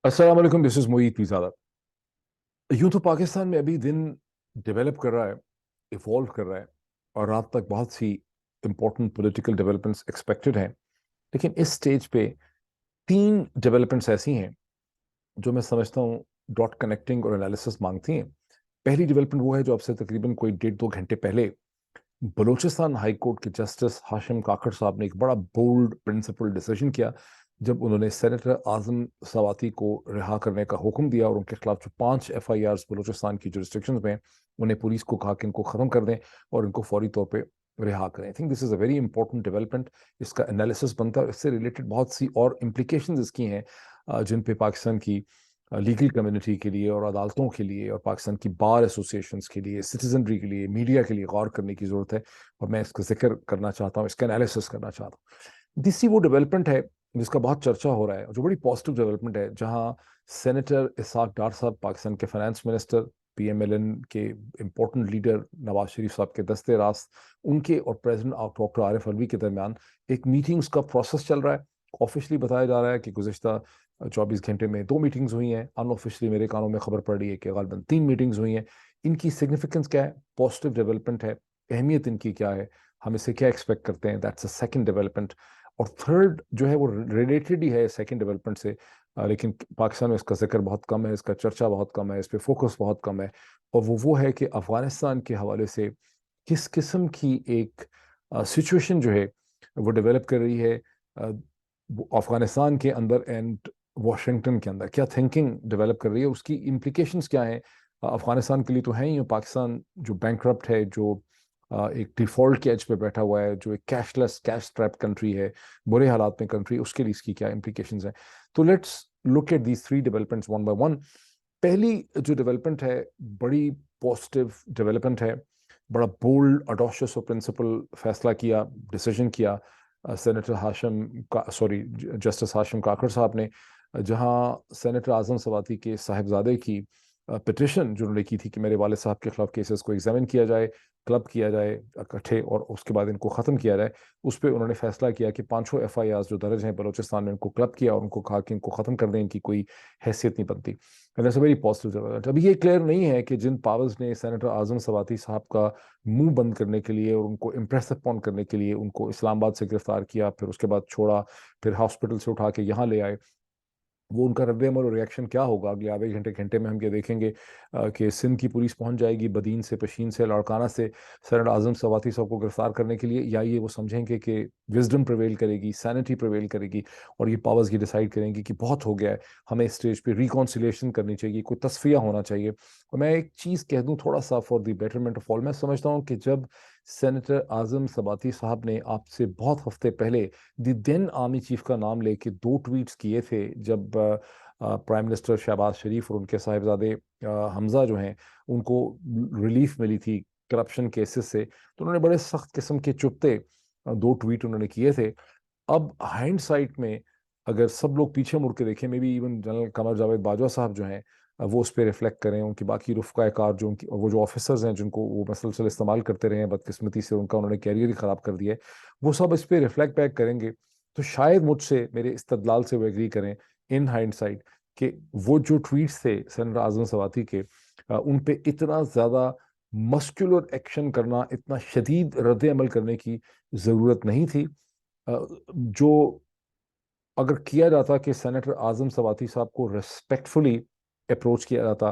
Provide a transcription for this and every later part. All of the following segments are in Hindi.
अस्सलाम वालेकुम, दिस इज मोईद पीज़ादा। यूं तो पाकिस्तान में अभी दिन डेवलप कर रहा है, इवॉल्व कर रहा है, और रात तक बहुत सी इंपॉर्टेंट पॉलिटिकल डेवलपमेंट्स एक्सपेक्टेड हैं। लेकिन इस स्टेज पे तीन डेवलपमेंट्स ऐसी हैं जो मैं समझता हूँ डॉट कनेक्टिंग और एनालिसिस मांगती हैं। पहली डेवलपमेंट वो है जो अब से तकरीबन कोई 1.5-2 घंटे पहले बलूचिस्तान हाई कोर्ट के जस्टिस हाशिम काकड़ साहब ने एक बड़ा बोल्ड प्रिंसिपल डिसीजन किया जब उन्होंने सेनेटर आजम सवाती को रिहा करने का हुक्म दिया और उनके खिलाफ जो 5 FIRs बलूचिस्तान की जुरिस्डिक्शन में, उन्हें पुलिस को कहा कि इनको ख़त्म कर दें और इनको फौरी तौर पे रिहा करें। I think this is a very important development. इसका एनालिसिस बनता है, इससे रिलेटेड बहुत सी और इम्प्लीकेशन इसकी हैं जिन पे पाकिस्तान की लीगल कम्युनिटी के लिए और अदालतों के लिए और पाकिस्तान की बार एसोसिएशंस के लिए, सिटीजनरी के लिए, मीडिया के लिए गौर करने की ज़रूरत है। और मैं इसका जिक्र करना चाहता हूँ, इसका एनालिसिस करना चाहता हूँ। तीसरी वो डेवलपमेंट है जिसका बहुत चर्चा हो रहा है, जो बड़ी पॉजिटिव डेवलपमेंट है, जहां सेनेटर इसहाक डार साहब, पाकिस्तान के फाइनेंस मिनिस्टर, PMLN के इंपॉर्टेंट लीडर नवाज शरीफ साहब के दस्ते रास्त, उनके और प्रेसिडेंट डॉक्टर आरिफ अलवी के दरमियान एक मीटिंग्स का प्रोसेस चल रहा है। ऑफिशियली बताया जा रहा है कि गुज़िश्ता 24 घंटे में 2 मीटिंग्स हुई हैं। अनऑफिशियली मेरे कानों में खबर पड़ रही है कि गलबन 3 मीटिंग्स हुई हैं। इनकी सिग्निफिकेंस क्या है, पॉजिटिव डेवलपमेंट है, अहमियत इनकी क्या है, हम इससे क्या एक्सपेक्ट करते हैं, दैट्स अ सेकंड डेवलपमेंट। और थर्ड जो है वो रिलेटेड ही है सेकंड डेवलपमेंट से, लेकिन पाकिस्तान में इसका जिक्र बहुत कम है, इसका चर्चा बहुत कम है, इस पर फोकस बहुत कम है। और वो है कि अफगानिस्तान के हवाले से किस किस्म की एक सिचुएशन जो है वो डेवलप कर रही है अफगानिस्तान के अंदर एंड वाशिंगटन के अंदर, क्या थिंकिंग डेवलप कर रही है, उसकी इम्प्लीकेशंस क्या हैं अफगानिस्तान के लिए तो है ही। पाकिस्तान जो बैंकरप्ट है, जो एक डिफॉल्ट के एज पे बैठा हुआ है, जो एक कैशलेस कैश ट्रैप कंट्री है, बुरे हालात में कंट्री, उसके लिए इसकी क्या इम्प्लीकेशंस हैं। तो let's look at these three developments one by one. पहली जो डेवलपमेंट है, बड़ी पॉजिटिव डेवलपमेंट है, बड़ा बोल्ड अडोशियस और प्रिंसिपल फैसला किया, डिसीजन किया सेनेटर हाशिम का सॉरी जस्टिस हाशिम काकड़ साहब ने, जहां सेनेटर आजम सवाती के साहिबजादे की पिटिशन जो उन्होंने की थी कि मेरे वाले साहब के खिलाफ केसेस को एग्जामिन किया जाए, क्लब किया जाए इकट्ठे, और उसके बाद इनको ख़त्म किया जाए, उस पर उन्होंने फैसला किया कि 5 FIRs जो दर्ज हैं बलूचिस्तान में, इनको क्लब किया और उनको कहा कि इनको ख़त्म कर दें, इनकी कोई हैसियत नहीं बनती। That's a very positive development. अभी ये क्लियर नहीं है कि जिन पावर्स ने सेनेटर आजम सवाती साहब का मुंह बंद करने के लिए और उनको इम्प्रेस अपॉन करने के लिए उनको इस्लामाबाद से गिरफ्तार किया, फिर उसके बाद छोड़ा, फिर हॉस्पिटल से उठा के यहाँ ले आए, वो उनका रद्द-ए-अमल और रिएक्शन क्या होगा अगले आधे घंटे घंटे में हम ये देखेंगे कि सिंध की पुलिस पहुंच जाएगी बदीन से, पशीन से, लाड़काना से सेनेटर आजम सवाती साहब को गिरफ्तार करने के लिए, या ये वो समझेंगे कि विजडम प्रिवेल करेगी, सैनिटी प्रिवेल करेगी, और ये पावर्स ये डिसाइड करेंगी कि बहुत हो गया है, हमें इस स्टेज पे रिकॉन्सिलिएशन करनी चाहिए, कोई तस्फिया होना चाहिए। और मैं एक चीज़ कह दूं थोड़ा सा for the betterment of all, मैं समझता हूँ कि जब सेनेटर आजम सवाती साहब ने आपसे बहुत हफ्ते पहले द देन आर्मी चीफ का नाम लेके 2 ट्वीट्स किए थे, जब प्राइम मिनिस्टर शहबाज शरीफ और उनके साहिबजादे हमजा जो हैं उनको रिलीफ मिली थी करप्शन केसेस से, तो उन्होंने बड़े सख्त किस्म के चुपते 2 ट्वीट उन्होंने किए थे। अब हाइंड में अगर सब लोग पीछे मुड़ के देखें, may be even general Qamar Javed Bajwa साहब जो हैं वो उस पर रिफ्लेक्ट करें, उनकी बाकी रुफ़का कार जो उनकी वो जो ऑफिसर्स हैं जिनको वो मसलसल इस्तेमाल करते रहे हैं, बदकिस्मती से उनका उन्होंने कैरियर ही ख़राब कर दिया है, वो सब इस पर रिफ्लेक्ट बैक करेंगे, तो शायद मुझसे मेरे इस्तदलाल से वो एग्री करें इन हाइंडसाइट कि वो जो ट्वीट्स थे सेनेटर आजम सवाती के, उन पे इतना ज़्यादा मस्कुलर एक्शन करना, इतना शदीद रद्द अमल करने की ज़रूरत नहीं थी। जो अगर किया जाता कि सेनेटर आजम सवाती साहब को रिस्पेक्टफुली अप्रोच किया जाता,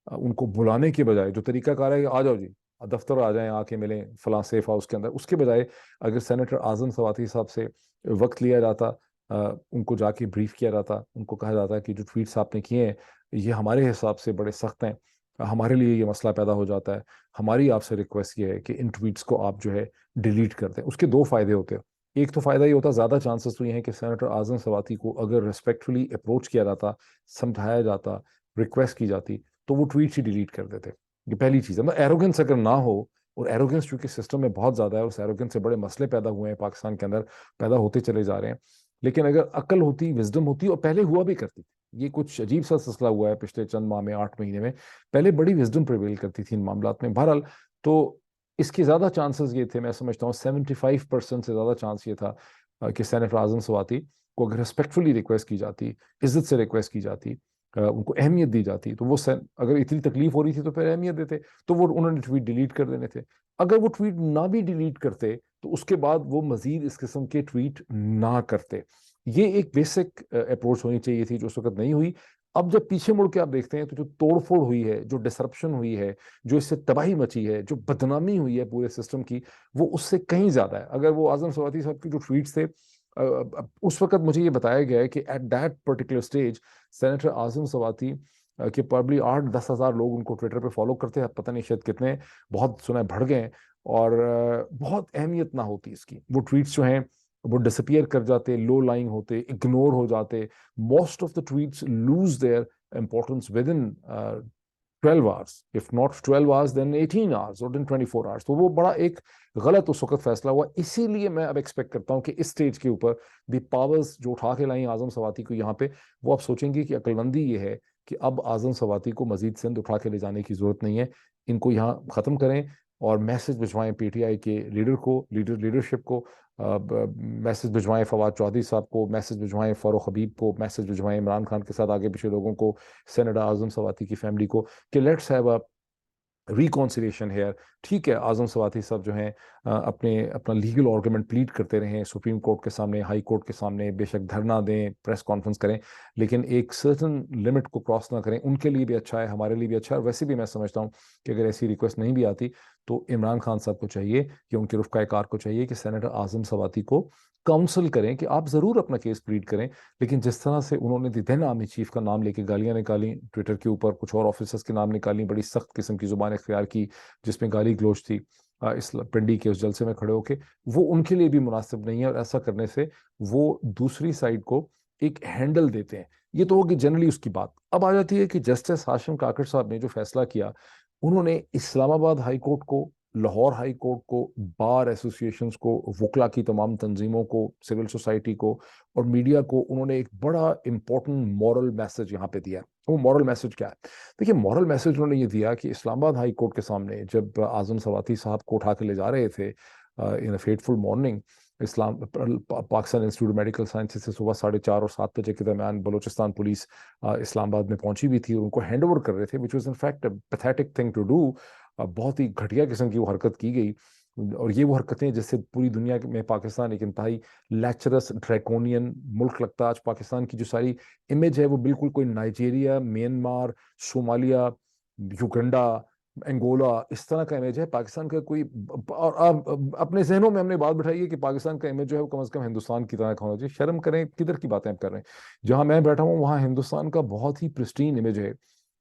उनको बुलाने के बजाय, जो तरीकाकार है कि आ जाओ जी दफ्तर आ जाएं, आके मिलें फलां सेफ हाउस के अंदर, उसके बजाय अगर सेनेटर आजम सवाती साहब से वक्त लिया जाता, उनको जाके ब्रीफ किया जाता, उनको कहा जाता कि जो ट्वीट्स आपने किए हैं ये हमारे हिसाब से बड़े सख्त हैं, हमारे लिए ये मसला पैदा हो जाता है, हमारी आपसे रिक्वेस्ट ये है कि इन ट्वीट्स को आप जो है डिलीट कर दें। उसके दो फायदे होते हैं। एक तो फायदा ये होता, ज्यादा चांसेस तो ये हैं कि सेनेटर आजम सवाती को अगर रिस्पेक्टफुली अप्रोच किया जाता, समझाया जाता, रिक्वेस्ट की जाती, तो वो ट्वीट ही डिलीट कर देते। ये पहली चीज़ है। मतलब एरोगेंस अगर ना हो, और एरोगेंस चूंकि सिस्टम में बहुत ज्यादा है, उस एरोगेंस से बड़े मसले पैदा हुए हैं पाकिस्तान के अंदर, पैदा होते चले जा रहे हैं। लेकिन अगर अकल होती, विजडम होती, और पहले हुआ भी करती थी, ये कुछ अजीब सा सिलसिला हुआ है पिछले चंद माह में, 8 महीने में, पहले बड़ी विजडम प्रिवेल करती थी इन मामलात में। बहरहाल, तो इसके ज्यादा चांसेस ये थे, मैं समझता हूँ 75% से ज्यादा चांस ये था कि सेनेटर आजम सवाती को अगर रिस्पेक्टफुली रिक्वेस्ट की जाती, इज्जत से रिक्वेस्ट की जाती, उनको अहमियत दी जाती, तो वो अगर इतनी तकलीफ हो रही थी तो फिर अहमियत देते, तो वो उन्होंने ट्वीट डिलीट कर देने थे। अगर वो ट्वीट ना भी डिलीट करते तो उसके बाद वो मजीद इस किस्म के ट्वीट ना करते। ये एक बेसिक अप्रोच होनी चाहिए थी जो उस वक्त नहीं हुई। अब जब पीछे मुड़ के आप देखते हैं तो जो तोड़फोड़ हुई है, जो डिसरप्शन हुई है, जो इससे तबाही मची है, जो बदनामी हुई है पूरे सिस्टम की, वो उससे कहीं ज्यादा है। अगर वो आजम सवाती साहब के जो ट्वीट्स थे, उस वक्त मुझे ये बताया गया है कि at that particular stage senator Azam Swati कि प्रॉब्ली 8-10 हज़ार लोग उनको ट्विटर पे फॉलो करते हैं, पता नहीं शायद कितने, बहुत सुना है बढ़ गए हैं। और बहुत अहमियत ना होती इसकी, वो ट्वीट्स जो हैं वो डिसअपियर कर जाते, लो लाइंग होते, इग्नोर हो जाते। Most of the tweets lose their importance within 12 hours, if not 12 hours then 18 hours और देन 24 आवर्स। तो वो बड़ा एक गलत उस वक्त फैसला हुआ। इसीलिए मैं अब एक्सपेक्ट करता हूँ कि इस स्टेज के ऊपर दी पावर्स जो उठा के लाई आजम सवाती को यहाँ पे, वो अब सोचेंगे कि अक्लमंदी ये है कि अब आजम सवाती को मजीद सिंध उठा के ले जाने की जरूरत नहीं है, इनको यहाँ खत्म करें। और मैसेज भिजवाएं पीटीआई के लीडर को, लीडरशिप को, मैसेज भिजवाएं फवाद चौधरी साहब को, मैसेज भिजवाएं फारूक हबीब को, मैसेज भिजवाएं इमरान खान के साथ आगे पीछे लोगों को, सेनेटर आजम सवाती की फैमिली को, कि let's have a reconciliation here. ठीक है, आजम सवाती साहब जो हैं अपना लीगल आर्गूमेंट प्लीड करते रहें सुप्रीम कोर्ट के सामने, हाई कोर्ट के सामने, बेशक धरना दें, प्रेस कॉन्फ्रेंस करें, लेकिन एक सर्टन लिमिट को क्रॉस ना करें। उनके लिए भी अच्छा है, हमारे लिए भी अच्छा है। और वैसे भी मैं समझता हूँ कि अगर ऐसी रिक्वेस्ट नहीं भी आती तो इमरान खान साहब को चाहिए, कि उनके रुफ़क़ाए कार को चाहिए कि सेनेटर आजम सवाती को काउंसल करें कि आप ज़रूर अपना केस प्लीड करें, लेकिन जिस तरह से उन्होंने दी देन आर्मी चीफ का नाम लेके गालियां निकाली ट्विटर के ऊपर, कुछ और ऑफिसर्स के नाम निकाली, बड़ी सख्त किस्म की जुबान इख्तियार की जिसमें गाली गलौज थी, इस पिंडी के उस जलसे में खड़े होके, वो उनके लिए भी मुनासिब नहीं है। और ऐसा करने से वो दूसरी साइड को एक हैंडल देते हैं। ये तो होगी जनरली उसकी बात। अब आ जाती है कि जस्टिस हाशिम काकड़ साहब ने जो फैसला किया, उन्होंने इस्लामाबाद हाई कोर्ट को, लाहौर हाई कोर्ट को, बार एसोसिएशंस को, वकला की तमाम तंजीमों को, सिविल सोसाइटी को और मीडिया को, उन्होंने एक बड़ा इंपॉर्टेंट मॉरल मैसेज यहाँ पे दिया। वो मॉरल मैसेज क्या है? देखिए, मॉरल मैसेज उन्होंने ये दिया कि इस्लामाबाद हाई कोर्ट के सामने जब आजम सवाती साहब को उठा के ले जा रहे थे in a fateful morning, Pakistan institute medical sciences से सुबह 4:30 और 7 बजे के दरमियान बलूचिस्तान पुलिस इस्लामाबाद में पहुंची भी थी और उनको हैंड ओवर कर रहे थे, which was in fact pathetic thing to do. बहुत ही घटिया किस्म की वो हरकत की गई। और ये वो हरकतें जिससे पूरी दुनिया में पाकिस्तान एक इंतहाई लैचरस ड्रैकोनियन मुल्क लगता है। आज पाकिस्तान की जो सारी इमेज है वो बिल्कुल कोई Nigeria, Myanmar, Somalia, Uganda, Angola, इस तरह का इमेज है पाकिस्तान का। कोई और आप अपने जहनों में हमने बात बिठाई है कि पाकिस्तान का इमेज जो है वो कम से कम हिंदुस्तान की तरह का होना चाहिए। शर्म करें, किधर की बातें आप कर रहे हैं? जहां मैं बैठा हूँ वहां हिंदुस्तान का बहुत ही प्रिस्टीन इमेज है।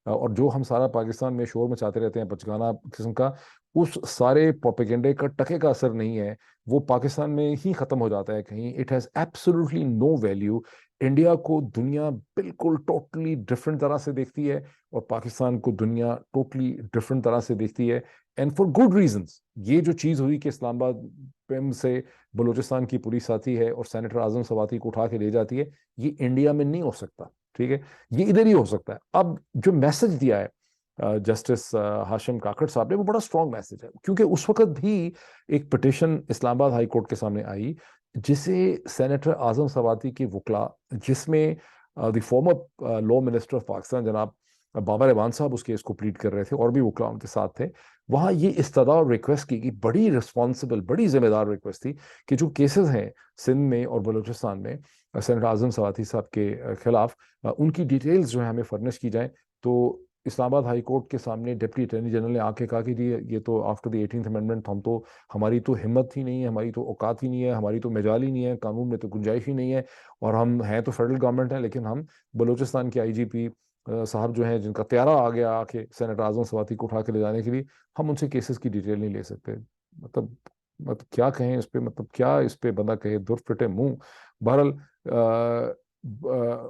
और जो हम सारा पाकिस्तान में शोर मचाते रहते हैं बचगाना किस्म का, उस सारे प्रोपेगेंडे का टके का असर नहीं है। वो पाकिस्तान में ही खत्म हो जाता है कहीं। It has absolutely no value. India को दुनिया बिल्कुल टोटली डिफरेंट तरह से देखती है और पाकिस्तान को दुनिया टोटली डिफरेंट तरह से देखती है, एंड फॉर गुड रीजंस। ये जो चीज हुई कि इस्लामाबाद पिम से बलूचिस्तान की पुलिस आती है और सेनेटर आजम सवाती को उठा के ले जाती है, ये इंडिया में नहीं हो सकता। ठीक है, ये इधर ही हो सकता है। अब जो मैसेज दिया है जस्टिस हाशिम काकड़ साहब ने, वो बड़ा स्ट्रॉन्ग मैसेज है, क्योंकि उस वक्त भी एक पिटिशन इस्लामाबाद हाई कोर्ट के सामने आई जिसे सेनेटर आजम सवाती की वकला, जिसमें the former law minister of Pakistan जनाब बाबर एवान साहब उस केस को प्लीड कर रहे थे और भी वकला उनके साथ थे, वहां ये इस्तदा और रिक्वेस्ट की गई, बड़ी रिस्पॉन्सिबल, बड़ी जिम्मेदार रिक्वेस्ट थी कि जो केसेस हैं सिंध में और बलूचिस्तान में सेनेटर आजम सवाती साहब के खिलाफ, उनकी डिटेल्स जो है हमें फर्निश की जाए। तो इस्लामाबाद हाई कोर्ट के सामने डिप्टी अटॉर्नी जनरल ने आके कहा कि जी ये तो आफ्टर द 18th अमेंडमेंट हम तो, हमारी तो हिम्मत ही नहीं है, हमारी तो औकात ही नहीं है, हमारी तो मजाल ही नहीं है, कानून में तो गुंजाइश ही नहीं है। और हम हैं तो फेडरल गवर्नमेंट है, लेकिन हम बलूचिस्तान के आईजीपी साहब जो हैं, जिनका त्यारा आ गया आके सेनेटर आजम सवाती को उठा के ले जाने के लिए, हम उनसे केसेस की डिटेल नहीं ले सकते। मतलब क्या कहें इस पे, मतलब क्या इस पे बंदा कहे, दुर फिटे मुंह। बहरहाल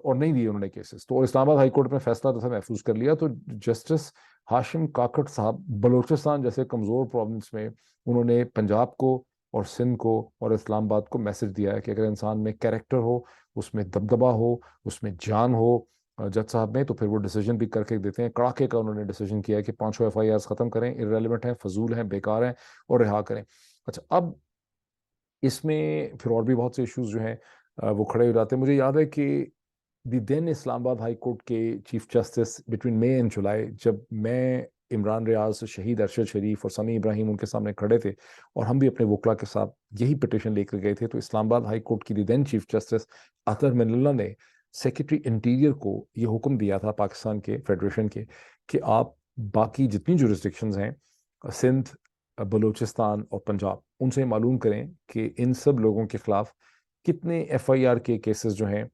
और नहीं दिए उन्होंने केसेस। तो इस्लामाबाद हाई कोर्ट में फैसला तो था महफूज कर लिया। तो जस्टिस हाशिम काकड़ साहब बलूचिस्तान जैसे कमजोर प्रोविंस में, उन्होंने पंजाब को और सिंध को और इस्लामाबाद को मैसेज दिया है कि अगर इंसान में कैरेक्टर हो, उसमें दबदबा हो, उसमें जान हो जज साहब में, तो फिर वो डिसीजन भी करके देते हैं। कड़ाके का उन्होंने डिसीजन किया है कि 5 FIRs खत्म करें, इररेलेवेंट हैं, फजूल हैं, बेकार हैं, और रिहा करें। अच्छा, अब इसमें फिर और भी बहुत से इश्यूज जो हैं वो खड़े हो जाते हैं। मुझे याद है कि the then Islamabad high court के chief justice between May and July, जब मैं, इमरान रियाज, शहीद अरशद शरीफ और समी इब्राहिम उनके सामने खड़े थे और हम भी अपने वकला के साथ यही पिटिशन लेकर गए थे, तो इस्लामाबाद हाई कोर्ट की the then chief justice Athar Minallah ने सेक्रेटरी इंटीरियर को ये हुक्म दिया था पाकिस्तान के फेडरेशन के कि आप बाकी जितनी जुरिस्डिक्शंस हैं, सिंध, बलूचिस्तान और पंजाब, उनसे मालूम करें कि इन सब लोगों के खिलाफ कितने एफआईआर के केसेस जो हैं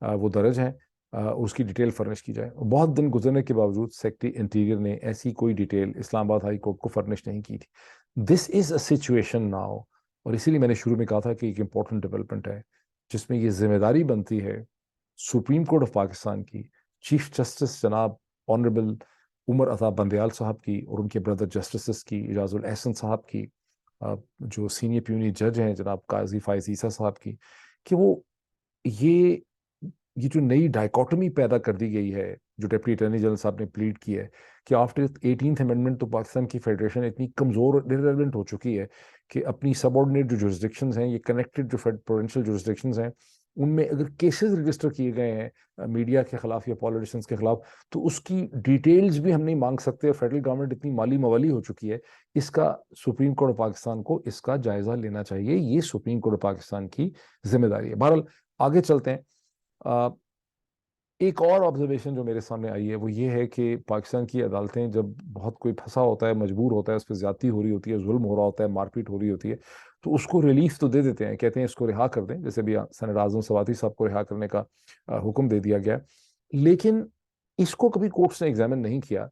वो दर्ज हैं, उसकी डिटेल फर्निश की जाए। बहुत दिन गुजरने के बावजूद सेक्रेटरी इंटीरियर ने ऐसी कोई डिटेल इस्लामाबाद हाई कोर्ट को फर्निश नहीं की थी। This is a situation now, और इसीलिए मैंने शुरू में कहा था कि एक इंपॉर्टेंट डेवलपमेंट है जिसमें ये जिम्मेदारी बनती है सुप्रीम कोर्ट ऑफ पाकिस्तान की, चीफ जस्टिस जनाब ऑनरेबल उमर अता बंदयाल साहब की और उनके ब्रदर जस्टिस की इजाजुल एहसन साहब की, जो सीनियर प्यूनी जज हैं जनाब काजी फायज ईसा साहब की, कि वो ये ये जो नई डायकोटमी पैदा कर दी गई है, जो डिप्टी अटॉर्नी जनरल साहब ने प्लीड की है कि आफ्टर 18th अमेंडमेंट तो पाकिस्तान की फेडरेशन इतनी कमजोर और इररिलेवेंट हो चुकी है कि अपनी सबऑर्डिनेट जो जुरिस्डिक्शंस हैं, ये कनेक्टेड जो प्रोविंशियल जुरिस्डिक्शंस हैं, उनमें अगर केसेस रजिस्टर किए गए हैं मीडिया के खिलाफ या पॉलिटिशियंस के खिलाफ, तो उसकी डिटेल्स भी हम नहीं मांग सकते। फेडरल गवर्नमेंट इतनी माली मवाली हो चुकी है, इसका सुप्रीम कोर्ट ऑफ पाकिस्तान को इसका जायजा लेना चाहिए। ये सुप्रीम कोर्ट ऑफ पाकिस्तान की जिम्मेदारी है। बहरहाल आगे चलते हैं। एक और ऑब्जर्वेशन जो मेरे सामने आई है वो ये है कि पाकिस्तान की अदालतें, जब बहुत कोई फंसा होता है, मजबूर होता है, उस पर ज्यादती हो रही होती है, जुल्म हो रहा होता है, मारपीट हो रही होती है, तो उसको रिलीफ तो दे देते हैं, कहते हैं इसको रिहा कर दें, जैसे भी सेनेटर आजम सवाती साहब को रिहा करने का हुक्म दे दिया गया। लेकिन इसको कभी कोर्ट्स ने एग्जामिन नहीं किया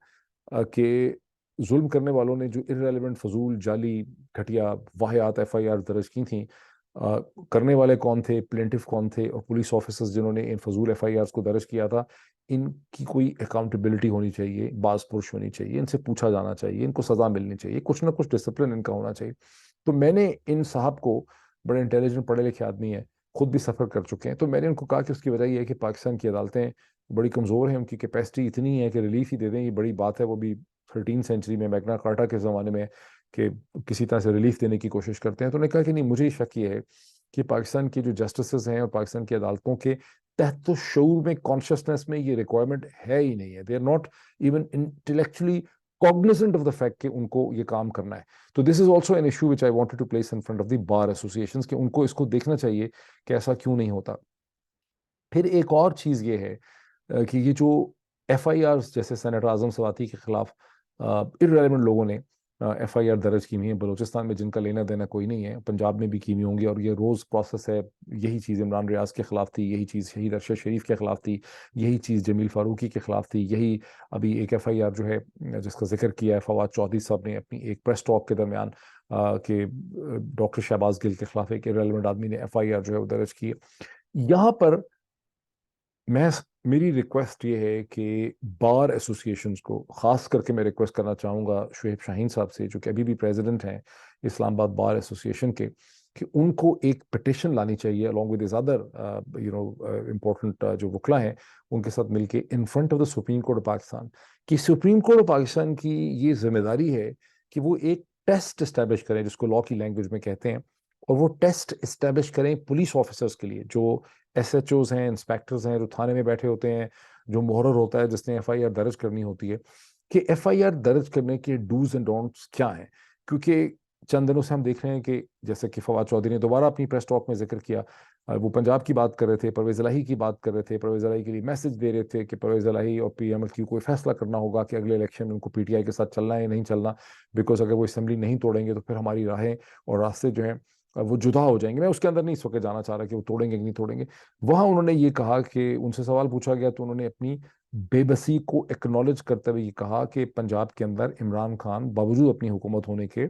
कि जुल्म करने वालों ने जो इररेलेवेंट, फजूल, जाली, घटिया वाहियात एफआईआर दर्ज की थी, करने वाले कौन थे, प्लेंटिफ कौन थे, और पुलिस ऑफिसर्स जिन्होंने इन फजूल एफआईआर्स को दर्ज किया था, इनकी कोई अकाउंटेबिलिटी होनी चाहिए, बाज़पुरश होनी चाहिए, इनसे पूछा जाना चाहिए, इनको सजा मिलनी चाहिए, कुछ ना कुछ डिसिप्लिन इनका होना चाहिए। तो मैंने इन साहब को, बड़े इंटेलिजेंट पढ़े लिखे आदमी हैं, खुद भी सफ़र कर चुके हैं, तो मैंने उनको कहा कि उसकी वजह यह है कि पाकिस्तान की अदालतें बड़ी कमज़ोर हैं, उनकी कैपेसिटी इतनी है कि रिलीफ ही दे दें, ये बड़ी बात है, वो भी 13th सेंचुरी में, मैग्ना कार्टा के ज़माने में, कि किसी तरह से रिलीफ देने की कोशिश करते हैं। तो उन्होंने कहा कि नहीं, मुझे शक ये है कि पाकिस्तान के जो जस्टिस हैं और पाकिस्तान की अदालतों के तहत शऊर में, कॉन्शियसनेस में ये रिक्वायरमेंट है ही नहीं है। They are not even intellectually cognizant of the fact कि उनको ये काम करना है। तो this is also an issue which I wanted to place in front of the bar associations, कि उनको इसको देखना चाहिए कि ऐसा क्यों नहीं होता। फिर एक और चीज़ ये है कि ये जो एफआईआर, जैसे सेनेटर आजम सवाती के खिलाफ इररेलेवेंट लोगों ने एफआईआर दर्ज की हुई है, बलूचिस्तान में जिनका लेना देना कोई नहीं है, पंजाब में भी की हुई होंगी, और ये रोज़ प्रोसेस है। यही चीज़ इमरान रियाज के खिलाफ थी, यही चीज़ शहीद अरशद शरीफ के खिलाफ थी, यही चीज़ जमील फारूकी के खिलाफ थी, यही अभी एक एफआईआर जो है जिसका जिक्र किया है फवाद चौधरी साहब ने अपनी एक प्रेस टॉक के दरमियान, कि डॉक्टर शहबाज गिल के खिलाफ एक इररेलेवेंट आदमी ने एफआईआर जो है वो दर्ज की है। यहाँ पर मैं, मेरी रिक्वेस्ट ये है कि बार एसोसिएशंस को, ख़ास करके मैं रिक्वेस्ट करना चाहूँगा शुएब शाहीन साहब से, जो कि अभी भी प्रेसिडेंट हैं इस्लामाबाद बार एसोसिएशन के, कि उनको एक पिटिशन लानी चाहिए अलॉन्ग विद अदर इम्पोर्टेंट जो वकला हैं, उनके साथ मिलके इन front of the supreme court of Pakistan, कि सुप्रीम कोर्ट ऑफ पाकिस्तान की ये जिम्मेदारी है कि वो एक टेस्ट इस्टेब्लिश करें, जिसको लॉ की लैंग्वेज में कहते हैं, और वो टेस्ट इस्टेब्लिश करें पुलिस ऑफिसर्स के लिए, जो एसएचओज हैं, इंस्पेक्टर्स हैं, जो थाने में बैठे होते हैं, जो मुहर्रर होता है जिसने एफआईआर दर्ज करनी होती है, कि एफआईआर दर्ज करने के डूज एंड डोंट्स क्या हैं। क्योंकि चंद दिनों से हम देख रहे हैं कि जैसे कि फवाद चौधरी ने दोबारा अपनी प्रेस टॉक में जिक्र किया, वो पंजाब की बात कर रहे थे, परवेज इलाही की बात कर रहे थे, परवेज इलाही के लिए मैसेज दे रहे थे कि परवेज इलाही और पीएमएल की कोई फैसला करना होगा कि अगले इलेक्शन में उनको पीटीआई के साथ चलना है या नहीं चलना, बिकॉज अगर वो असेंबली नहीं तोड़ेंगे तो फिर हमारी राहें और रास्ते जो हैं वो जुदा हो जाएंगे। मैं उसके अंदर नहीं इस वक्त जाना चाह रहा कि वो तोड़ेंगे कि नहीं तोड़ेंगे। वहां उन्होंने ये कहा कि उनसे सवाल पूछा गया तो उन्होंने अपनी बेबसी को एक्नॉलेज करते हुए ये कहा कि पंजाब के अंदर इमरान खान बावजूद अपनी हुकूमत होने के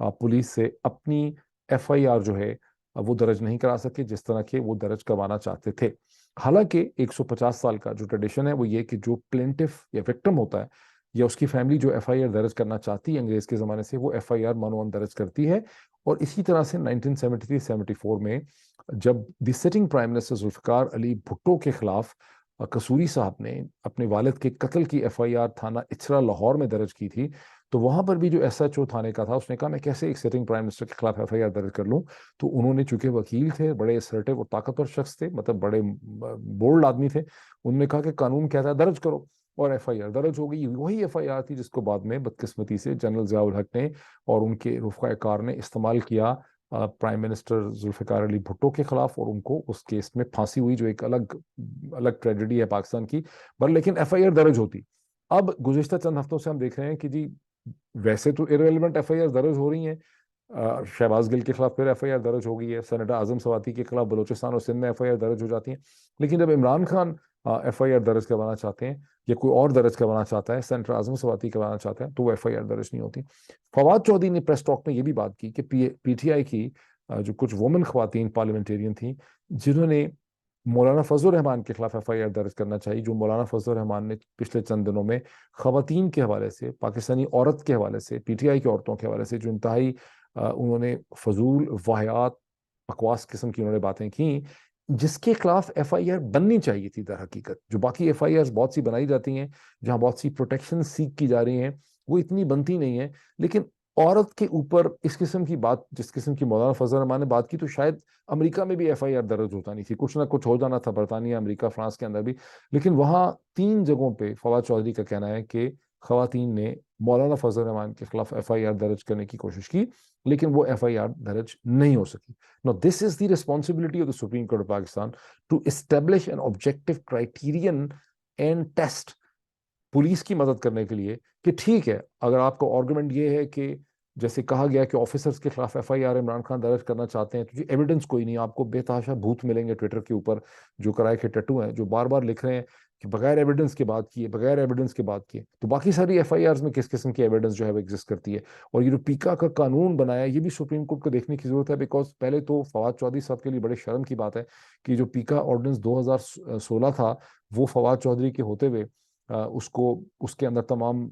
पुलिस से अपनी एफआईआर जो है वो दर्ज नहीं करा सके जिस तरह के वो दर्ज करवाना चाहते थे। हालांकि 150 साल का जो ट्रेडिशन है वो ये कि जो प्लेंटिफ या विक्टिम होता है या उसकी फैमिली जो एफआईआर दर्ज करना चाहती है अंग्रेज के ज़माने से, वो एफआईआर मानोन दर्ज करती है। और इसी तरह से 1973-74 में जब the sitting prime minister Zulfikar Ali Bhutto के खिलाफ कसूरी साहब ने अपने वालिद के कत्ल की एफआईआर थाना इचरा लाहौर में दर्ज की थी, तो वहां पर भी जो एसएचओ थाने का था उसने कहा मैं कैसे एक सिटिंग प्राइम मिनिस्टर के खिलाफ एफआईआर दर्ज कर लूं। तो उन्होंने, चूंकि वकील थे, बड़े असर्टिव और ताकतवर शख्स थे, मतलब बड़े बोल्ड आदमी थे, उन्होंने कहा कि कानून कहता है दर्ज करो, और एफआईआर दर्ज हो गई। वही एफआईआर थी जिसको बाद में बदकिस्मती से जनरल ज़ियाउल हक ने और उनके रुफ़क़ा कार ने इस्तेमाल किया प्राइम मिनिस्टर जुल्फ़िकार अली भुट्टो के खिलाफ, और उनको उस केस में फांसी हुई, जो एक अलग अलग ट्रेजेडी है पाकिस्तान की। पर लेकिन एफआईआर दर्ज होती। अब गुज़िश्ता चंद हफ्तों से हम देख रहे हैं कि जी वैसे तो इररेलेवेंट एफआईआर दर्ज हो रही हैं। शहबाज गिल के खिलाफ फिर एफआईआर दर्ज हो गई है, सेनेटर आजम सवाती के खिलाफ बलूचिस्तान और सिंध में एफआईआर दर्ज हो जाती हैं। लेकिन जब इमरान खान एफआईआर दर्ज करवाना चाहते हैं या कोई और दर्ज करवाना चाहता है, सेनेटर आजम सवाती करवाना चाहता है, तो वो एफआईआर दर्ज नहीं होती। फवाद चौधरी ने प्रेस टॉक में ये भी बात की कि पीटीआई की जो कुछ वुमेन खवातीन पार्लियामेंटेरियन थी, जिन्होंने मौलाना फजल रहमान के खिलाफ एफआईआर दर्ज करना चाहिए, जो मौलाना फजल रहमान ने पिछले चंद दिनों में खवातीन के हवाले से, पाकिस्तानी औरत के हवाले से, पीटीआई की औरतों के हवाले से जो इंतहाई उन्होंने फजूल वाहियात बकवास किस्म की उन्होंने बातें की, जिसके खिलाफ एफआईआर बननी चाहिए थी। दर हकीकत जो बाकी एफआईआर बहुत सी बनाई जाती हैं जहां बहुत सी प्रोटेक्शन सीख की जा रही हैं, वो इतनी बनती नहीं है। लेकिन औरत के ऊपर इस किस्म की बात, जिस किस्म की मौलाना फजल रहमान ने बात की, तो शायद अमेरिका में भी एफआईआर दर्ज होता नहीं थी, कुछ ना कुछ हो जाना था, बरतानिया, अमेरिका, फ्रांस के अंदर भी। लेकिन वहां 3 जगहों पे फवाद चौधरी का कहना है कि खवातीन ने मौलाना फजल रहमान के खिलाफ एफआईआर दर्ज करने की कोशिश की, लेकिन वो एफआईआर दर्ज नहीं हो सकी। Now, this is the responsibility of the Supreme Court of Pakistan to establish an objective criterion and test police की मदद करने के लिए कि ठीक है, अगर आपका आर्गुमेंट ये है कि जैसे कहा गया कि ऑफिसर्स के खिलाफ एफआईआर इमरान खान दर्ज करना चाहते हैं, तो जी एविडेंस कोई नहीं, आपको बेतहाशा भूत मिलेंगे ट्विटर के ऊपर जो कराए के टट्टू हैं, जो बार बार लिख रहे हैं कि बगैर एविडेंस के बात किए, बगैर एविडेंस के बात किए। तो बाकी सारी एफआईआर में किस किस्म की एविडेंस जो है वो एग्जिस्ट करती है। और ये जो पीका का कानून बनाया, ये भी सुप्रीम कोर्ट को देखने की जरूरत है, बिकॉज पहले तो फवाद चौधरी साहब के लिए बड़े शर्म की बात है कि जो पीका ऑर्डिनेंस 2016 था, वो फवाद चौधरी के होते हुए उसको, उसके अंदर तमाम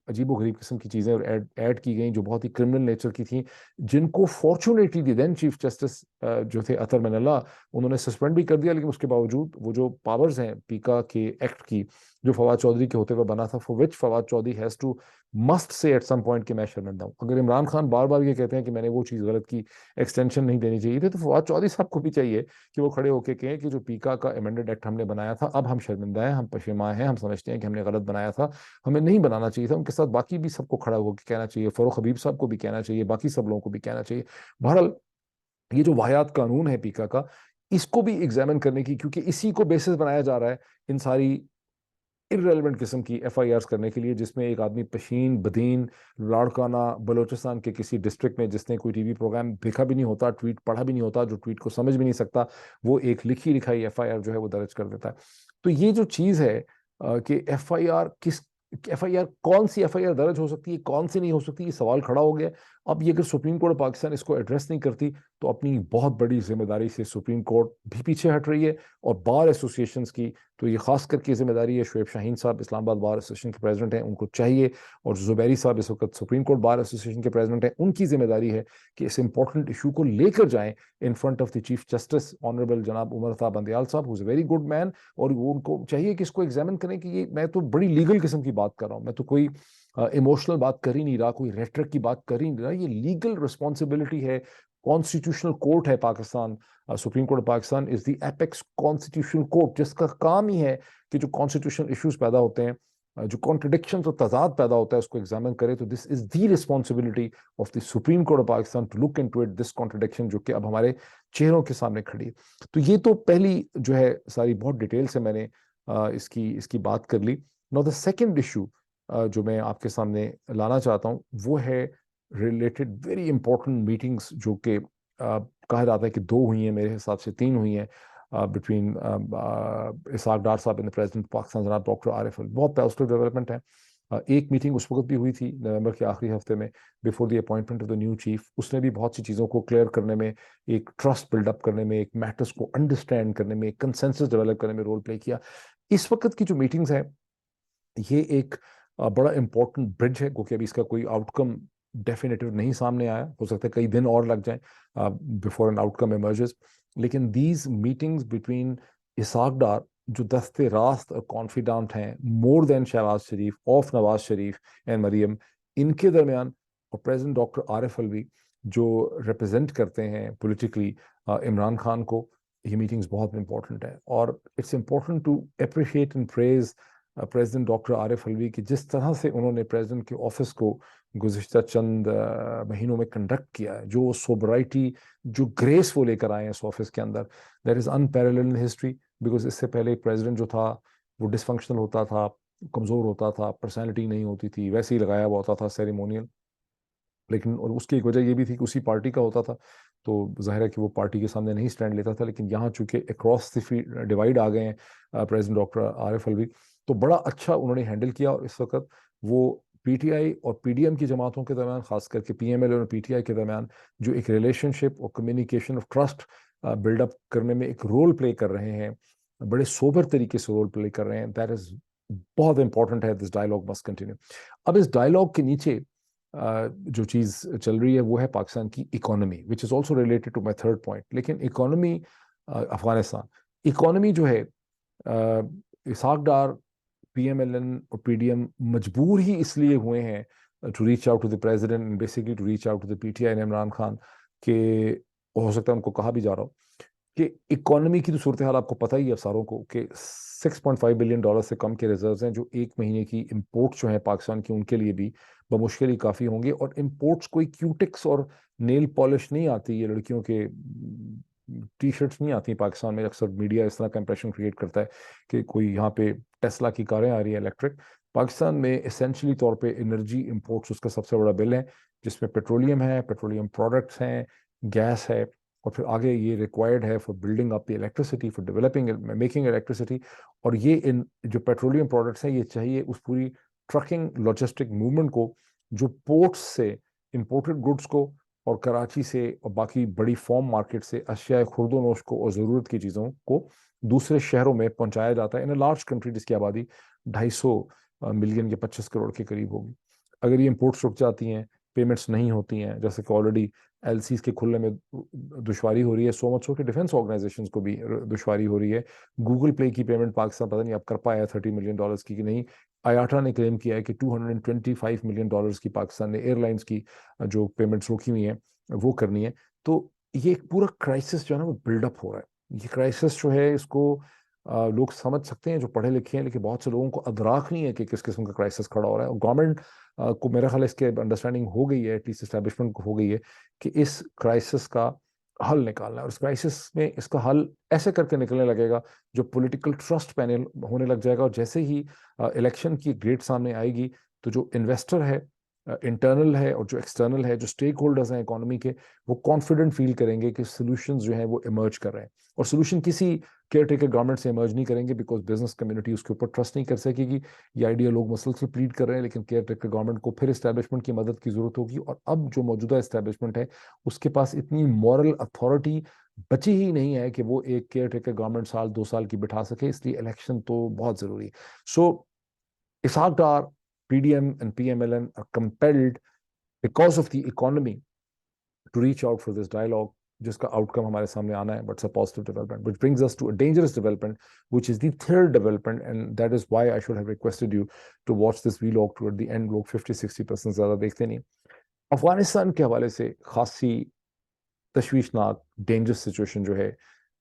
अजीबो गरीब किस्म की चीजें और ऐड की गई जो बहुत ही क्रिमिनल नेचर की थी, जिनको फॉर्चुनेटली देन चीफ जस्टिस जो थे अतर मनल्ला, उन्होंने सस्पेंड भी कर दिया। लेकिन उसके बावजूद वो जो पावर्स हैं पीका के एक्ट की, जो फवाद चौधरी के होते हुए बना था, for which Fawad Chaudhry has to must say at some point कि मैं शर्मिंदा हूं। अगर इमरान खान बार बार ये कहते हैं कि मैंने वो चीज़ गलत की, एक्सटेंशन नहीं देनी चाहिए थी, तो फवाद चौधरी साहब को भी चाहिए कि वो खड़े होकर कहें कि जो पीका का अमेंडेड एक्ट हमने बनाया था, अब हम शर्मिंदा हैं, हम पशेमा हैं, हम समझते हैं कि हमने गलत बनाया था, हमें नहीं बनाना चाहिए था। उनके साथ बाकी भी सबको खड़ा होकर कहना चाहिए, फरूख हबीब साहब को भी कहना चाहिए, बाकी सब लोगों को भी कहना चाहिए। बहरहाल ये जो वाहियात कानून है पीका का, इसको भी एग्जामिन करने की, क्योंकि इसी को बेसिस बनाया जा रहा है इन सारी इररेलेवेंट किस्म की एफआईआर करने के लिए, जिसमें एक आदमी पशीन बदीन लाड़काना बलोचिस्तान के किसी डिस्ट्रिक्ट में, जिसने कोई टीवी प्रोग्राम देखा भी नहीं होता, ट्वीट पढ़ा भी नहीं होता, जो ट्वीट को समझ भी नहीं सकता, वो एक लिखी लिखाई एफआईआर जो है वो दर्ज कर देता है। तो ये जो चीज़ है कि एफआईआर कौन सी एफआईआर दर्ज हो सकती है, कौन सी नहीं हो सकती, ये सवाल खड़ा हो गया। अब ये अगर सुप्रीम कोर्ट ऑफ पाकिस्तान इसको एड्रेस नहीं करती, तो अपनी बहुत बड़ी जिम्मेदारी से सुप्रीम कोर्ट भी पीछे हट रही है। और बार एसोसिएशंस की तो ये खास करके जिम्मेदारी है, शुएब शाहीन साहब इस्लामाबाद बार एसोसिएशन के प्रेसिडेंट हैं, उनको चाहिए, और जुबैरी साहब इस वक्त सुप्रीम कोर्ट बार एसोसिएशन के प्रेसिडेंट हैं, उनकी जिम्मेदारी है कि इस इंपॉर्टेंट इशू को लेकर जाएं इन front of the chief justice honourable जनाब उमर था बंदयाल साहब, who is a very good man. और वो उनको चाहिए कि इसको एग्जामिन करें कि ये, मैं तो बड़ी लीगल किस्म की बात कर रहा हूँ, मैं तो कोई इमोशनल बात कर ही नहीं रहा, कोई रेटरिक की बात कर ही नहीं रहा, ये लीगल रिस्पॉन्सिबिलिटी है। कॉन्स्टिट्यूशनल कोर्ट है Pakistan, supreme court of Pakistan is the apex constitutional court, जिसका काम ही है कि जो कॉन्स्टिट्यूशनल इश्यूज पैदा होते हैं, जो कॉन्ट्रडिक्शन और तजाद पैदा होता है, उसको एग्जामिन करे। तो this is the responsibility of the supreme court of Pakistan to look into it, this contradiction जो कि अब हमारे चेहरों के सामने खड़ी है। तो ये तो पहली जो है सारी बहुत डिटेल से मैंने इसकी इसकी बात कर ली। नाउ द सेकंड इशू जो मैं आपके सामने लाना चाहता हूँ, वो है रिलेटेड वेरी इंपॉर्टेंट मीटिंग्स, जो कि कहा जाता है कि 2 हुई हैं, मेरे हिसाब से 3 हुई हैं, बिटवीन इसाक डार साहब एंड द प्रेसिडेंट पाकिस्तान जनाब डॉक्टर आरिफ अलवी। बहुत पॉजिटिव डेवलपमेंट है। एक मीटिंग उस वक्त भी हुई थी नवंबर के आखिरी हफ्ते में, before the appointment of the new chief. उसने भी बहुत सी चीज़ों को क्लियर करने में, एक ट्रस्ट बिल्डअप करने में, एक मैटर्स को अंडरस्टैंड करने में, एक कंसेंसस डेवलप करने में रोल प्ले किया। इस वक्त की जो मीटिंग्स हैं, ये एक बड़ा इंपॉर्टेंट ब्रिज है, क्योंकि अभी इसका कोई आउटकम डेफिनेटिव नहीं सामने आया, हो सकता है कई दिन और लग जाए बिफोर एन आउटकम इमर्जेस। लेकिन these meetings between Ishaq Dar जो दस्ते रास्त और कॉन्फिडेंट हैं, more than Shehbaz Sharif, of Nawaz Sharif and Maryam, इनके दरमियान, और प्रेसिडेंट डॉक्टर आरिफ अलवी जो रिप्रेजेंट करते हैं पॉलिटिकली इमरान खान को, ये मीटिंग्स बहुत इंपॉर्टेंट है। और it's important to appreciate and praise president doctor Arif Alvi की जिस तरह से उन्होंने प्रेसिडेंट के ऑफिस को गुज़िश्ता चंद महीनों में कंडक्ट किया है, जो सोबराइटी, जो ग्रेस वो लेकर आए हैं इस ऑफिस के अंदर, that is unparalleled in history. Because इससे पहले एक प्रेसिडेंट जो था वो डिसफंक्शनल होता था, कमज़ोर होता था, पर्सनैलिटी नहीं होती थी, वैसे ही लगाया हुआ होता था सेरेमोनियल। लेकिन और उसकी एक वजह ये भी थी कि उसी पार्टी का होता था, तो जाहिर है कि वो पार्टी के सामने नहीं स्टैंड लेता था। लेकिन यहाँ चूंकि अक्रॉस द डिवाइड आ गए हैं प्रेसिडेंट डॉक्टर आरिफ अलवी, तो बड़ा अच्छा उन्होंने हैंडल किया। और इस वक्त वो पीटीआई और पीडीएम की जमातों के दरमियान, खास करके पीएमएल और पीटीआई के दरमियान, जो एक रिलेशनशिप और कम्युनिकेशन ऑफ ट्रस्ट बिल्डअप करने में एक रोल प्ले कर रहे हैं, बड़े सोबर तरीके से रोल प्ले कर रहे हैं। दैट इज बहुत इंपॉर्टेंट है। This dialogue must continue. अब इस डायलॉग के नीचे जो चीज़ चल रही है वो है पाकिस्तान की economy, which is also related to my third point. लेकिन इकोनॉमी, अफगानिस्तान इकोनॉमी जो है, इसहाक डार, पीएमएलएन और पीडीएम मजबूर ही इसलिए हुए हैं to reach out to the president and basically to reach out to the PTI and Imran Khan, के हो सकता है उनको कहा भी जा रहा हो कि इकोनॉमी की तो सूरत हाल आपको पता ही है सारों को, कि 6.5 बिलियन डॉलर से कम के रिजर्व्स हैं, जो एक महीने की इंपोर्ट्स जो है पाकिस्तान की, उनके लिए भी बमुश्किल ही काफ़ी होंगे। और इंपोर्ट्स कोई क्यूटिक्स और नेल पॉलिश नहीं आती, ये लड़कियों के टी शर्ट्स नहीं आती पाकिस्तान में। अक्सर मीडिया इस तरह का इंप्रेशन क्रिएट करता है कि कोई यहाँ पे टेस्ला की कारें आ रही हैं इलेक्ट्रिक। पाकिस्तान में एसेंशियली तौर पे एनर्जी इंपोर्ट्स उसका सबसे बड़ा बिल है, जिसमें पेट्रोलियम है, पेट्रोलियम प्रोडक्ट्स हैं, गैस है, और फिर आगे ये रिक्वायर्ड है for building up the electricity, for developing making electricity. और ये इन जो पेट्रोलियम प्रोडक्ट्स हैं, ये चाहिए उस पूरी ट्रकिंग लॉजिस्टिक मूवमेंट को, जो पोर्ट्स से इंपोर्टेड गुड्स को और कराची से और बाकी बड़ी फॉर्म मार्केट से अशिया खुर्दोनोश को और ज़रूरत की चीज़ों को दूसरे शहरों में पहुंचाया जाता है इन अ लार्ज कंट्री जिसकी आबादी 250 मिलियन या 25 करोड़ के करीब होगी। अगर ये इंपोर्ट्स रुक जाती हैं, पेमेंट्स नहीं होती हैं, जैसे कि ऑलरेडी एलसीज के खुलने में दुश्वारी हो रही है, सो मच हो कि डिफेंस ऑर्गेनाइजेशंस को भी दुश्वारी हो रही है। गूगल पे की पेमेंट पाकिस्तान पता नहीं अब कर पाया 30 मिलियन डॉलर्स की कि नहीं। आयाटा ने क्लेम किया है कि 225 मिलियन डॉलर्स की पाकिस्तान ने एयरलाइंस की जो पेमेंट्स रोकी हुई हैं वो करनी है। तो ये एक पूरा क्राइसिस जो है ना वो बिल्डअप हो रहा है। ये क्राइसिस जो है इसको लोग समझ सकते हैं जो पढ़े लिखे हैं, लेकिन बहुत से लोगों को अदराक नहीं है कि किस किस्म का क्राइसिस खड़ा हो रहा है। और गवर्नमेंट को मेरा ख्याल इसके अंडरस्टैंडिंग हो गई है, एटलीस्ट एस्टैब्लिशमेंट को हो गई है, कि इस क्राइसिस का हल निकालना है। और इस क्राइसिस में इसका हल ऐसे करके निकलने लगेगा जो पॉलिटिकल ट्रस्ट पैनल होने लग जाएगा। और जैसे ही इलेक्शन की डेट सामने आएगी, तो जो इन्वेस्टर है इंटरनल है और जो एक्सटर्नल है, जो स्टेक होल्डर्स हैं इकोनॉमी के, वो कॉन्फिडेंट फील करेंगे कि सोल्यूशंस जो हैं वो इमर्ज कर रहे हैं। और सोल्यूशन किसी केयर टेकर गवर्नमेंट से इमर्ज नहीं करेंगे, बिकॉज बिजनेस कम्युनिटी उसके ऊपर ट्रस्ट नहीं कर सकेगी। ये आइडिया लोग मुसलसल प्लीड कर रहे हैं, लेकिन केयर टेकर गवर्नमेंट को फिर इस्टेब्लिशमेंट की मदद की जरूरत होगी। और अब जो मौजूदा इस्टेब्लिशमेंट है उसके पास इतनी मॉरल अथॉरिटी बची ही नहीं है कि वो एक केयर टेकर गवर्नमेंट साल 2 साल की बिठा सके, इसलिए इलेक्शन तो बहुत जरूरी है। सो Ishaq Dar, PDM and PMLN are compelled because of the economy to reach out for this dialogue, जिसका आउटकम हमारे सामने आना है, but it's a positive development, which brings us to a dangerous development, which is the third development, and that is why I should have requested you to watch this vlog toward the end. लोग 50-60% ज़्यादा देखते नहीं। अफगानिस्तान के हवाले से खासी तशवीशनाक डेंजरस सिचुएशन जो है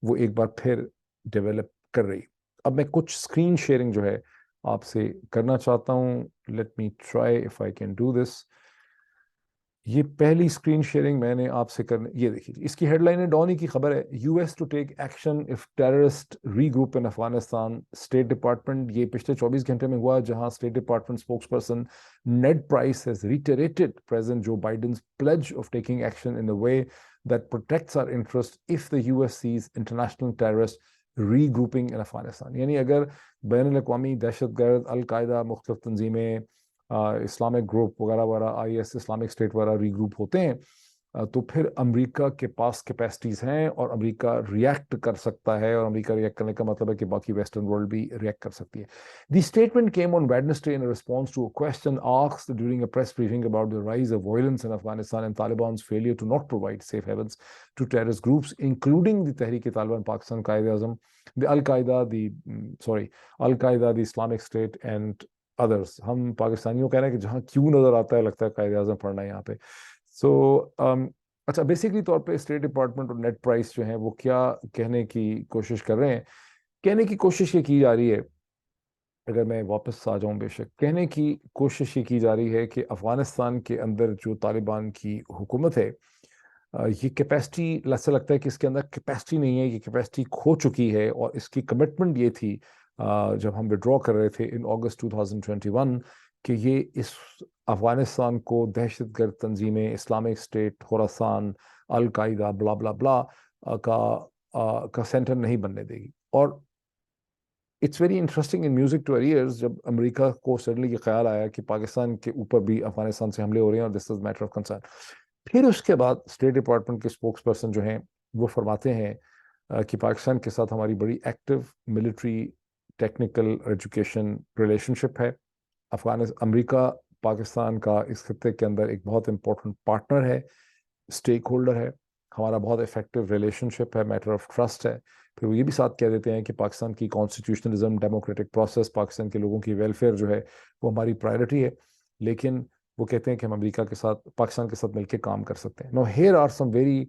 वो एक बार फिर डेवलप कर रही। अब मैं कुछ स्क्रीन शेयरिंग जो है आपसे करना चाहता हूं। Let me try if I can do this. ये पहली स्क्रीन शेयरिंग मैंने आपसे करने, ये देखिए इसकी हेडलाइन है, डॉनी की खबर है, US to take action if terrorist regroup in Afghanistan. State department, ये पिछले 24 घंटे में हुआ, जहां state department spokesperson Ned Price has reiterated president Joe Biden's pledge of taking action in a way that protects our interest if the US sees international terrorist regrouping in Afghanistan. यानी अगर बैनुल अक़वामी दहशतगर्द, अलकायदा, मुख्तलिफ तंजीमें, इस्लामिक ग्रुप वगैरह वगैरह, IS, इस्लामिक स्टेट वगैरह रीग्रुप होते हैं तो फिर अमेरिका के पास कैपेसिटीज हैं और अमेरिका रिएक्ट कर सकता है, और अमेरिका रिएक्ट करने का मतलब है कि बाकी वेस्टर्न वर्ल्ड भी रिएक्ट कर सकती है. The statement came on Wednesday in response to a question asked during a press briefing about the rise of violence in Afghanistan and Taliban's failure to not provide safe havens to terrorist groups including the Tehrik-e-Taliban Pakistan, Quaid-e-Azam, the al-Qaeda, the Islamic state and others. हम पाकिस्तानियों कह रहे हैं कि जहाँ क्यों नजर आता है लगता है कायदे-ए-आज़म पढ़ना है यहाँ पे. सो अच्छा, बेसिकली तौर पे स्टेट डिपार्टमेंट और नेट प्राइस जो है वो क्या कहने की कोशिश कर रहे हैं. कहने की कोशिश ये की जा रही है, अगर मैं वापस आ जाऊं, बेशक कहने की कोशिश ये की जा रही है कि अफगानिस्तान के अंदर जो तालिबान की हुकूमत है, ये कैपेसिटी, ऐसा लगता है कि इसके अंदर कैपेसिटी नहीं है, ये कैपेसिटी खो चुकी है. और इसकी कमिटमेंट ये थी जब हम विड्रॉ कर रहे थे इन अगस्त 2021 कि ये इस अफगानिस्तान को दहशतगर्द तंजीमें, इस्लामिक स्टेट, खुरासान, अल कायदा, ब्ला ब्ला ब्ला का सेंटर नहीं बनने देगी. और it's very interesting in music to our ears जब अमेरिका को सडनली ये ख्याल आया कि पाकिस्तान के ऊपर भी अफगानिस्तान से हमले हो रहे हैं और this is matter of concern. फिर उसके बाद स्टेट डिपार्टमेंट के स्पोक्स पर्सन जो हैं वो फरमाते हैं कि पाकिस्तान के साथ हमारी बड़ी active military, technical, education relationship है. अमेरिका पाकिस्तान का इस खत्ते के अंदर एक बहुत इंपॉर्टेंट पार्टनर है, स्टेक होल्डर है. हमारा बहुत इफेक्टिव रिलेशनशिप है, मैटर ऑफ ट्रस्ट है. फिर वो ये भी साथ कह देते हैं कि पाकिस्तान की कॉन्स्टिट्यूशनलिज्म, डेमोक्रेटिक प्रोसेस, पाकिस्तान के लोगों की वेलफेयर जो है वो हमारी प्रायोरिटी है. लेकिन वो कहते हैं कि हम अमेरिका के साथ, पाकिस्तान के साथ मिलकर काम कर सकते हैं. No, here are some very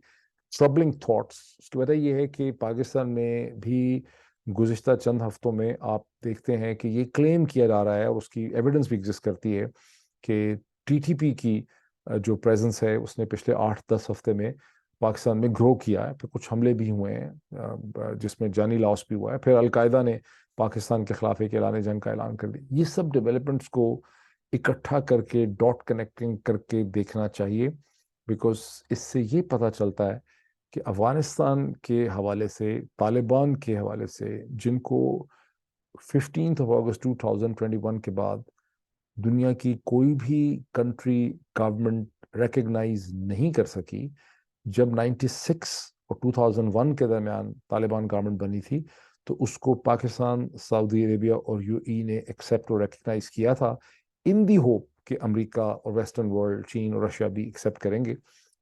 troubling thoughts. उसकी वजह ये है कि पाकिस्तान में भी गुज़िश्ता चंद हफ्तों में आप देखते हैं कि ये क्लेम किया जा रहा है और उसकी एविडेंस भी एग्जिस्ट करती है कि टीटीपी की जो प्रेजेंस है उसने पिछले 8-10 हफ्ते में पाकिस्तान में ग्रो किया है. फिर कुछ हमले भी हुए हैं जिसमें जानी लॉस भी हुआ है. फिर अलकायदा ने पाकिस्तान के खिलाफ एक ऐलान जंग का ऐलान कर दिया. ये सब डेवलपमेंट्स को इकट्ठा करके, डॉट कनेक्टिंग करके देखना चाहिए, बिकॉज इससे ये पता चलता है कि अफगानिस्तान के हवाले से, तालिबान के हवाले से, जिनको 15 अगस्त 2021 के बाद दुनिया की कोई भी कंट्री, गवर्नमेंट रिकग्नाइज नहीं कर सकी. जब 96 और 2001 के दरमियान तालिबान गवर्नमेंट बनी थी तो उसको पाकिस्तान, सऊदी अरेबिया और यूएई ने एक्सेप्ट और रिकग्नाइज किया था, इन दी होप कि अमेरिका और वेस्टर्न वर्ल्ड, चीन और रशिया भी एक्सेप्ट करेंगे.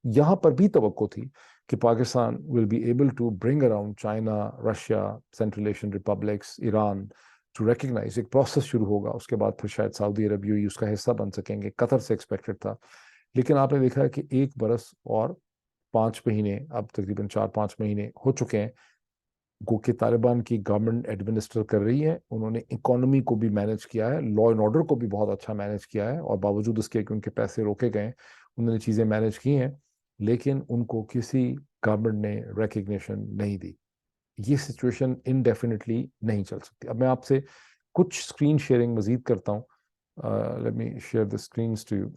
यहाँ पर भी तवक्को थी कि Pakistan will be able to bring around China, Russia, central Asian republics, Iran to recognize. एक प्रोसेस शुरू होगा, उसके बाद फिर शायद सऊदी अरब, यूएई उसका हिस्सा बन सकेंगे. कतर से एक्सपेक्टेड था, लेकिन आपने देखा है कि 1 बरस और 5 महीने, अब तकरीबन 4-5 महीने हो चुके हैं गो के तालिबान की गवर्नमेंट एडमिनिस्टर कर रही है. उन्होंने इकोनॉमी को भी मैनेज किया है, लॉ एंड ऑर्डर को भी बहुत अच्छा मैनेज किया है, और बावजूद उसके कि उनके पैसे रोके गए उन्होंने चीज़ें मैनेज की हैं. लेकिन उनको किसी गवर्नमेंट ने रिकग्निशन नहीं दी. ये सिचुएशन इनडेफिनेटली नहीं चल सकती. अब मैं आपसे कुछ स्क्रीन शेयरिंग मजीद करता हूँ. Let me share the screens to you.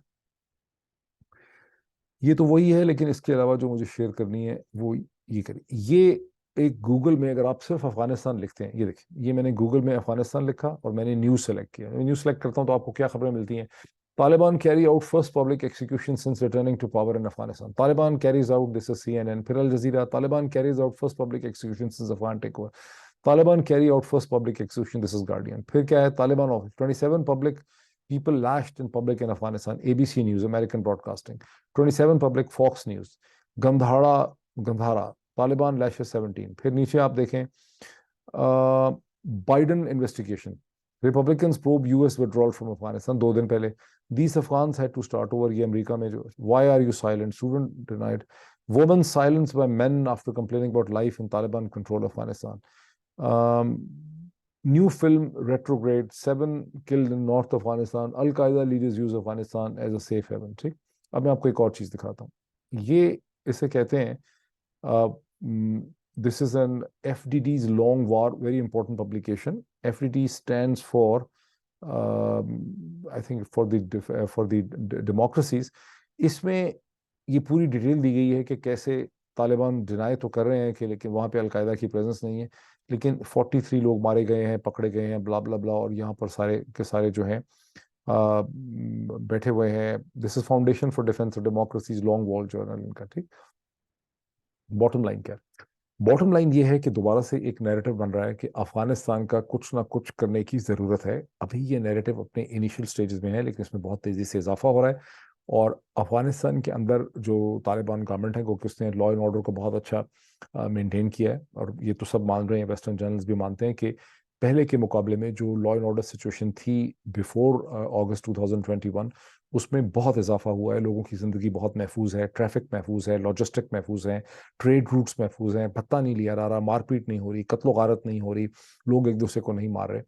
ये तो वही है, लेकिन इसके अलावा जो मुझे शेयर करनी है वो ये करिए. ये एक गूगल में अगर आप सिर्फ अफगानिस्तान लिखते हैं, ये देखिए, ये मैंने गूगल में अफगानिस्तान लिखा और मैंने न्यूज़ सेलेक्ट किया. मैं न्यूज़ सेलेक्ट करता हूँ तो आपको क्या खबरें मिलती हैं. Taliban carry out first public execution since returning to power in Afghanistan. Taliban carries out, this is CNN. फिर Al Jazeera, Taliban carries out first public execution since Afghan take over. Taliban carry out first public execution, this is Guardian. फिर क्या है, Taliban office 27 public people lashed in public in Afghanistan. ABC News, American Broadcasting. 27 public, Fox News. Gandhara, Taliban lashes 17. फिर नीचे आप देखें, Biden investigation, Republicans probe US withdrawal from Afghanistan. 2 दिन पहले, these Afghans had to start over. ये अमेरिका में जो, why are you silent? Student denied. Women silenced by men after complaining about life in Taliban control Afghanistan. New film Retrograde, 7 killed in North Afghanistan. Al-Qaeda leaders use Afghanistan as a safe haven. ठीक. अब मैं आपको एक और चीज दिखाता हूँ. ये इसे कहते हैं, this is an FDD's Long War, very important publication. FDD stands for I think for the democracies. इसमें ये पूरी डिटेल दी गई है कि कैसे तालिबान डिनाई तो कर रहे हैं कि लेकिन वहाँ पे अलकायदा की प्रेजेंस नहीं है, लेकिन 43 लोग मारे गए हैं, पकड़े गए हैं, ब्ला ब्ला ब्ला. और यहाँ पर सारे के सारे जो हैं बैठे हुए हैं। This is foundation for defence of democracy, long wall journal इनका, ठीक। बॉटम लाइन क्या है? बॉटम लाइन ये है कि दोबारा से एक नैरेटिव बन रहा है कि अफगानिस्तान का कुछ ना कुछ करने की ज़रूरत है। अभी ये नैरेटिव अपने इनिशियल स्टेजेस में है, लेकिन इसमें बहुत तेज़ी से इजाफा हो रहा है। और अफगानिस्तान के अंदर जो तालिबान गवर्नमेंट है, क्योंकि उसने लॉ एंड ऑर्डर को बहुत अच्छा मेंटेन किया है, और ये तो सब मान रहे हैं, वेस्टर्न जर्नल्स भी मानते हैं कि पहले के मुकाबले में जो लॉ एंड ऑर्डर सिचुएशन थी बिफोर अगस्त 2021, उसमें बहुत इजाफा हुआ है। लोगों की ज़िंदगी बहुत महफूज है, ट्रैफिक महफूज है, लॉजिस्टिक महफूज है, ट्रेड रूट्स महफूज हैं, भत्ता नहीं लिया जा रहा, मारपीट नहीं हो रही, कत्लो गारत नहीं हो रही, लोग एक दूसरे को नहीं मार रहे।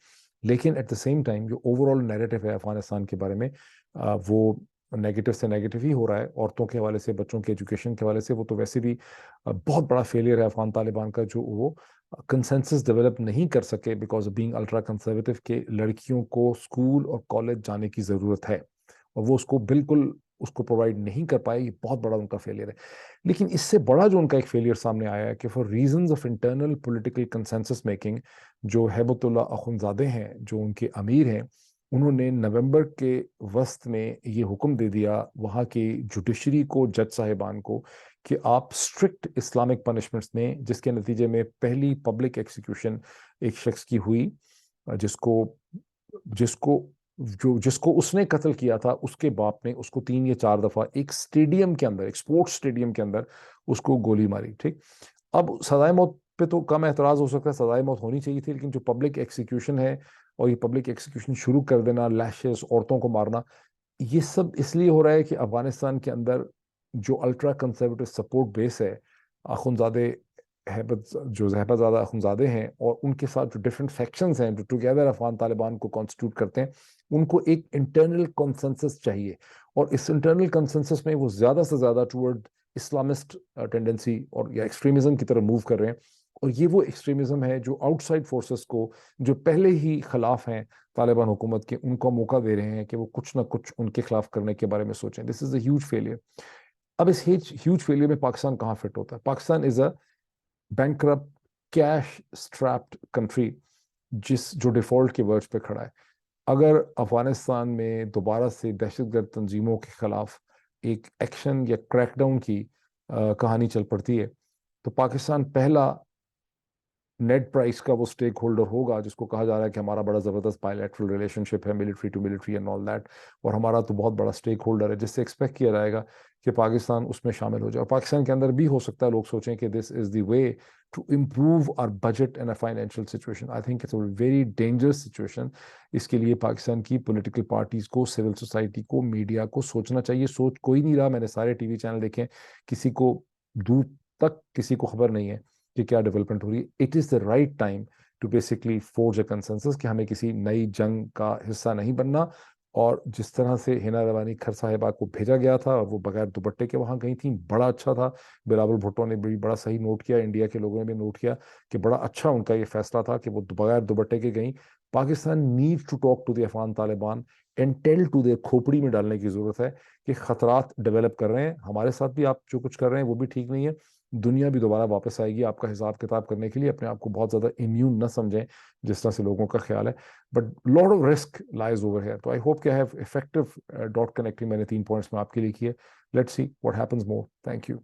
लेकिन एट द सेम टाइम जो ओवरऑल नैरेटिव है अफगानिस्तान के बारे में, वो नेगेटिव से नेगेटिव ही हो रहा है। औरतों के हवाले से, बच्चों के एजुकेशन के हवाले से, वो तो वैसे भी बहुत बड़ा फेलियर है अफगान तालिबान का, जो वो कंसेंसस डेवलप नहीं कर सके because of being ultra conservative, के लड़कियों को स्कूल और कॉलेज जाने की ज़रूरत है, और वो उसको बिल्कुल उसको प्रोवाइड नहीं कर पाए। ये बहुत बड़ा उनका फेलियर है। लेकिन इससे बड़ा जो उनका एक फेलियर सामने आया है कि for reasons of internal political consensus making, जो हैबतुल्लाह अखुंजादे हैं, जो उनके अमीर हैं, उन्होंने नवंबर के वस्त में ये हुक्म दे दिया वहाँ की जुडिशरी को, जज साहिबान को, कि आप स्ट्रिक्ट इस्लामिक पनिशमेंट्स दें, जिसके नतीजे में पहली पब्लिक एक्सिक्यूशन एक शख्स की हुई, जिसको जिसको जिसको उसने कत्ल किया था, उसके बाप ने उसको 3 या 4 दफा एक स्टेडियम के अंदर, एक स्पोर्ट्स स्टेडियम के अंदर उसको गोली मारी, ठीक। अब सजाए मौत पे तो कम एतराज हो सकता है, सजाए मौत होनी चाहिए थी, लेकिन जो पब्लिक एक्सिक्यूशन है, और ये पब्लिक एक्सिक्यूशन शुरू कर देना, लैशेस, औरतों को मारना, ये सब इसलिए हो रहा है कि अफगानिस्तान के अंदर जो अल्ट्रा कंजर्वेटिव सपोर्ट बेस है, अखुनजादे हैबत जो हैबतजादा अखुनजादे हैं, और उनके साथ जो डिफरेंट फैक्शंस हैं जो टुगेदर अफगान तालिबान को कॉन्स्टिट्यूट करते हैं, उनको एक इंटरनल कंसेंसस चाहिए। और इस इंटरनल कंसेंसस में वो ज़्यादा से ज़्यादा टूवर्ड इस्लामिस्ट टेंडेंसी और या एक्सट्रीमिज्म की तरफ मूव कर रहे हैं। और ये वो एक्सट्रीमिज्म है जो आउटसाइड फोर्सेस को, जो पहले ही खिलाफ हैं तालिबान हुकूमत के, उनको मौका दे रहे हैं कि वो कुछ ना कुछ उनके खिलाफ करने के बारे में सोचें। This is a huge failure. अब इस ह्यूज फेलियर में पाकिस्तान कहाँ फिट होता है? Pakistan is a bankrupt, cash strapped country, जो डिफॉल्ट के वर्ज पे खड़ा है। अगर अफगानिस्तान में दोबारा से दहशतगर्द तंजीमों के खिलाफ एक एक्शन या क्रैकडाउन की कहानी चल पड़ती है, तो पाकिस्तान पहला नेट प्राइस का वो स्टेक होल्डर होगा, जिसको कहा जा रहा है कि हमारा बड़ा ज़बरदस्त बायलैटरल रिलेशनशिप है, military to military and all that, और हमारा तो बहुत बड़ा स्टेक होल्डर है, जिससे एक्सपेक्ट किया जाएगा कि पाकिस्तान उसमें शामिल हो जाए। और पाकिस्तान के अंदर भी हो सकता है लोग सोचें कि this is the way to improve our budget and a financial situation. I think it's a very dangerous situation. इसके लिए पाकिस्तान की पॉलिटिकल पार्टीज को, सिविल सोसाइटी को, मीडिया को सोचना चाहिए। सोच कोई नहीं रहा। मैंने सारे टीवी चैनल देखे, किसी को दूर तक किसी को खबर नहीं है कि क्या डेवलपमेंट हो रही है। It is the right time to basically forge a consensus कि हमें किसी नई जंग का हिस्सा नहीं बनना। और जिस तरह से हिना रवानी खर साहिबा को भेजा गया था और वो बगैर दुपट्टे के वहां गई थी, बड़ा अच्छा था। बिलावल भुट्टो ने भी बड़ा सही नोट किया, इंडिया के लोगों ने भी नोट किया कि बड़ा अच्छा उनका ये फैसला था कि वो बगैर दुपट्टे के गई। Pakistan needs to talk to the Afghan Taliban and tell to the खोपड़ी में डालने की जरूरत है कि खतरात डेवलप कर रहे हैं, हमारे साथ भी आप जो कुछ कर रहे हैं वो भी ठीक नहीं है। दुनिया भी दोबारा वापस आएगी आपका हिसाब किताब करने के लिए। अपने आप को बहुत ज्यादा इम्यून न समझें जिस तरह से लोगों का ख्याल है, but lot of risk lies over है। तो आई होप कि I have effective dot connecting मैंने 3 पॉइंट्स में आपके लिए किए। Let's see what happens more. Thank you.